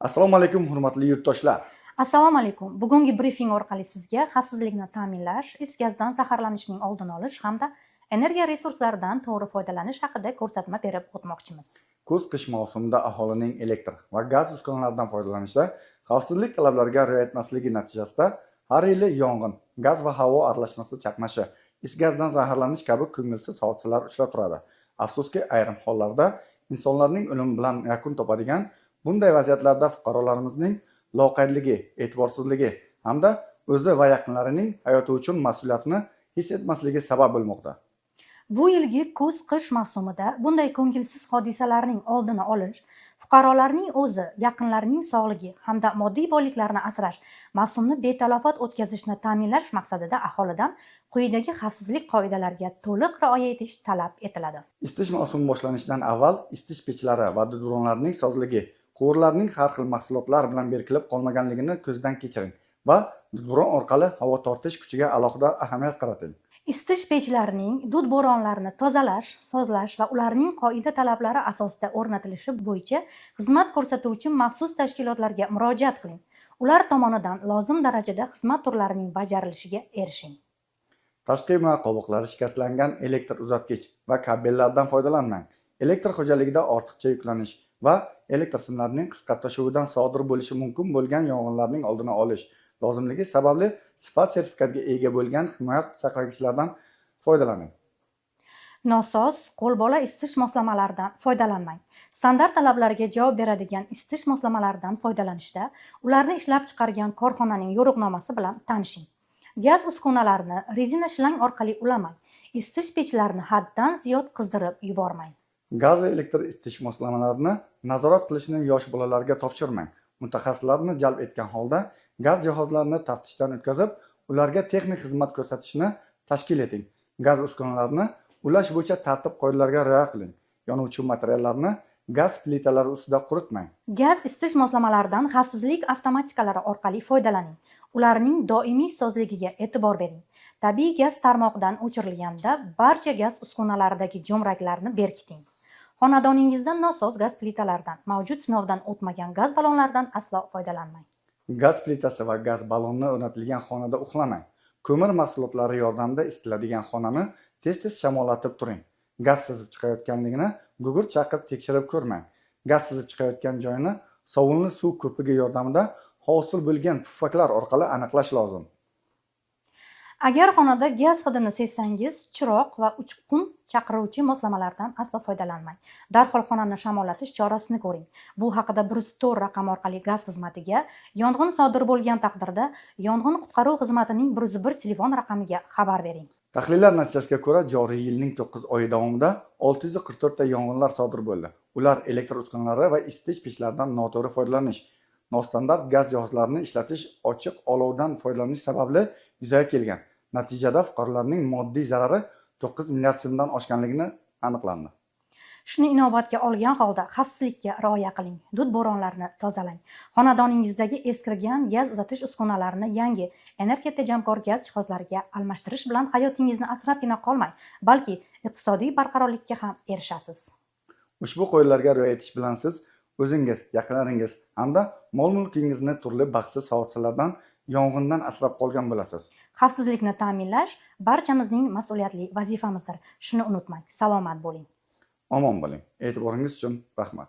Assalomu alaykum, hurmatli yurtdoshlar. Assalomu alaykum. Bugungi brifing orqali sizga xavfsizlikni ta'minlash, is gazdan zaharlanishning oldini olish hamda energiya resurslaridan to'g'ri foydalanish haqida ko'rsatma berib o'tmoqchimiz. Kuz-qish mavsumida aholining elektr va gaz uskunalaridan foydalanishda xavfsizlik talablariga rioya etmasligi natijasida har yili yong'in, gaz va havo aralashmasi chaqnashi, is gazdan zaharlanish kabi ko'ngilsiz hodisalar uchrab turadi. Afsuski, ayrim hollarda insonlarning o'limi bilan yakun topadigan bunday vaziyatlarda fuqarolarimizning loqaydligi, e'tiborsizligi hamda o'zi va yaqinlarining hayoti uchun mas'uliyatini his etmasligi sabab bo'lmoqda. Bu yilgi kuz-qish mavsumida bunday ko'ngilsiz hodisalarning oldini olish, fuqarolarning o'zi, yaqinlarining sog'ligi hamda moddiy boyliklarini asrash, mavsumni betalofat o'tkazishni ta'minlash maqsadida aholidan quyidagi xavfsizlik qoidalariga to'liq rioya etish talab etiladi. Isitish mavsumi boshlanishidan avval isitish pechlari va dudbronlarning sozligi, quvurlarning har xil mahsulotlar bilan berkilib qolmaganligini ko'zdan kechiring va dudbron orqali havo tortish kuchiga alohida ahamiyat qarating. Isitish pechlarining dud bo'ronlarini tozalash, sozlash va ularning qoida talablari asosida o'rnatilishi bo'yicha xizmat ko'rsatuvchi maxsus tashkilotlarga murojaat qiling. Ular tomonidan lozim darajada xizmat turlarining bajarilishiga erishing. Tashqi himoya qobiqlari shikastlangan elektr uzatgich va kabellardan foydalanmang. Elektr xo'jaligida ortiqcha yuklanish va elektr simlarining qisqa tashuvidan sodir bo'lishi mumkin bo'lgan yong'inlarning oldini olish lozimligi sababli sifat sertifikatiga ega bo'lgan himoya saqlagichlardan foydalaning. Nosoz qo'lbola isitish moslamalaridan foydalanmang. Standart talablarga javob beradigan isitish moslamalaridan foydalanishda ularni ishlab chiqargan korxonaning yo'riqnomasi bilan tanishing. Gaz uskunalarini rezina shlang orqali ulamang. Isitish pechlarini haddan ziyod qizdirib yubormang. Gaz va elektr isitish moslamalarini nazorat qilishni yosh bolalarga topshirmang. Mutaxassislarni jalb etgan holda gaz jihozlarini taftishdan o'tkazib, ularga texnik xizmat ko'rsatishni tashkil eting. Gaz uskunalarini ulash bo'yicha tartib-qoidalarga rioya qiling. Yonuvchi materiallarni gaz plitalari ustida quritmang. Gaz isitish moslamalaridan xavfsizlik avtomatikalari orqali foydalaning. Ularning doimiy sozligiga e'tibor bering. Tabiiy gaz tarmog'idan o'chirilganda barcha gaz uskunalaridagi jo'mraklarni berkiting. Xonadoningizda nosoz gaz plitalaridan, mavjud sinovdan o'tmagan gaz ballonlaridan aslo foydalanmang. Gaz plitasi va gaz balloni o'rnatilgan xonada uxlamang. Ko'mir mahsulotlari yordamida isitiladigan xonani tez-tez shamollatib turing. Gaz sizib chiqayotganligini gugurt chaqib tekshirib ko'rmang. Gaz sizib chiqayotgan joyini sovunli suv ko'pigi yordamida hosil bo'lgan puffaklar orqali aniqlash lozim. Agar xonada gaz hidini sezsangiz, chiroq va uchqun chaqiruvchi moslamalardan aslo foydalanmang. Darhol xonani shamollatish chorasini ko'ring. Bu haqida 104 raqam orqali gaz xizmatiga, yong'in sodir bo'lgan taqdirda yong'in qutqaruv xizmatining 101 telefon raqamiga xabar bering. Tahlillar natijasiga ko'ra, joriy yilning 9 oyi davomida 644 ta yong'inlar sodir bo'ldi. Ular elektr uskunalari va isitish pechlaridan noto'g'ri foydalanish, nostandart gaz jihozlarini ishlatish, ochiq olovdan foydalanish sababli yuzaga kelgan. Natijada fuqarolarning moddiy zarari 9 milliard so'mdan oshganligini aniqlandi. Shuni inobatga olgan holda xavfsizlikka rioya qiling. Dud bo'ronlarini tozalang. Xonadoningizdagi eskirgan gaz uzatish uskunalarini yangi energiya tejamkor gaz jihozlariga almashtirish bilan hayotingizni asrabgina qolmang, balki iqtisodiy barqarorlikka ham erishasiz. Ushbu qoidalarga rioya etish bilan siz o'zingiz, yaqinlaringiz hamda mol-mulkingizni turli baxtsiz hodisalardan, yong'indan asrab qolgan bo'lasiz. Xavfsizlikni ta'minlash barchamizning mas'uliyatli vazifamizdir. Shuni unutmang. Salomat bo'ling. Omon bo'ling. E'tiboringiz uchun rahmat.